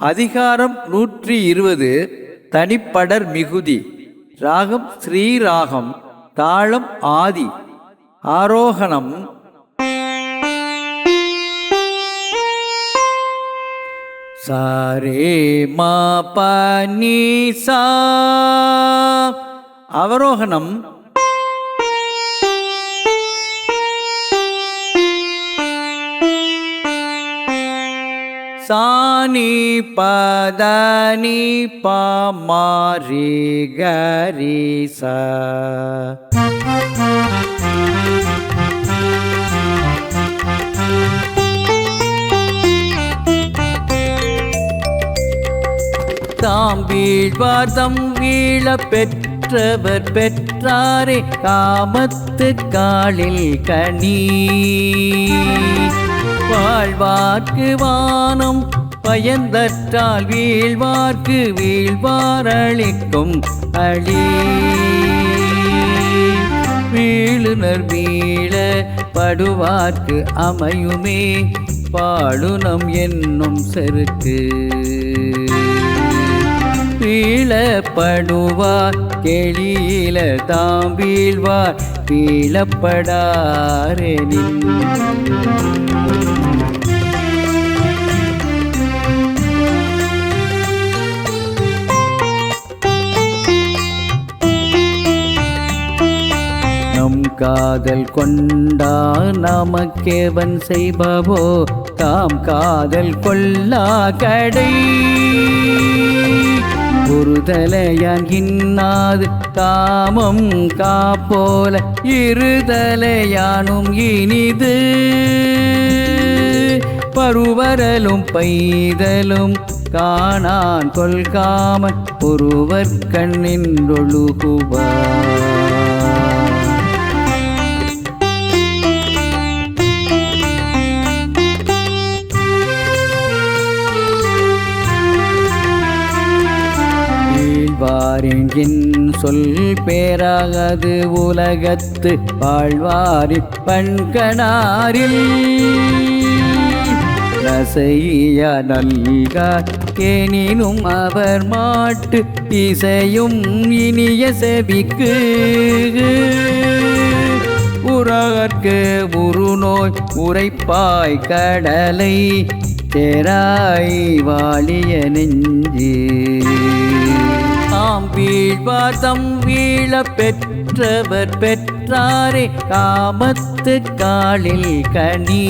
அதிகாரம் 120 தனிப்படர் மிகுதி. ராகம் ஸ்ரீராகம். தாளம் ஆதி. ஆரோகணம் சாரே மா பனி சா. அவரோகணம் சானி பதனி பமாரி கரி சா. தாம்பீழ்வார் தம் வீழ பெற்றவர் பெற்றாரே காமத்து காலில் கனி. வாழ்வார்க்கு வானம் பயந்தற்றால் வீழ்வார்க்கு வீழ்வாரளிக்கும் அழி. வீழுனர் வீழ படுவார்க்கு அமையுமே பாழுனம் என்னும் செருக்கு. வீழப்படுவார் கெளியில தாம் வீழ்வார் வீழப்படாரெனின். நம் காதல் கொண்டா நமக்கேவன் செய்பவோ தாம் காதல் கொல்லா கடை. ஒருதலையான் இன்னாது காமம் காப்போல இருதலையானும் இனிது. பருவரலும் பைதலும் காணான் கொள்காமன் ஒருவர் கண்ணின்றொழுகுவார். வாழ்வாரின் சொல் பேராகது உலகத்து வாழ்வாரின் பண்கணாரில். ரசைய நல்கார் எனினும் அவர் மாட்டு இசையும் இனிய செவிக்கு. உறகற்கு உருநோய் உரைப்பாய் கடலை தேராய் வாழிய நெஞ்சு. தாம் வீழ்வார் தம் வீழ பெற்றவர் பெற்றாரே காமத்து காலில் கனி.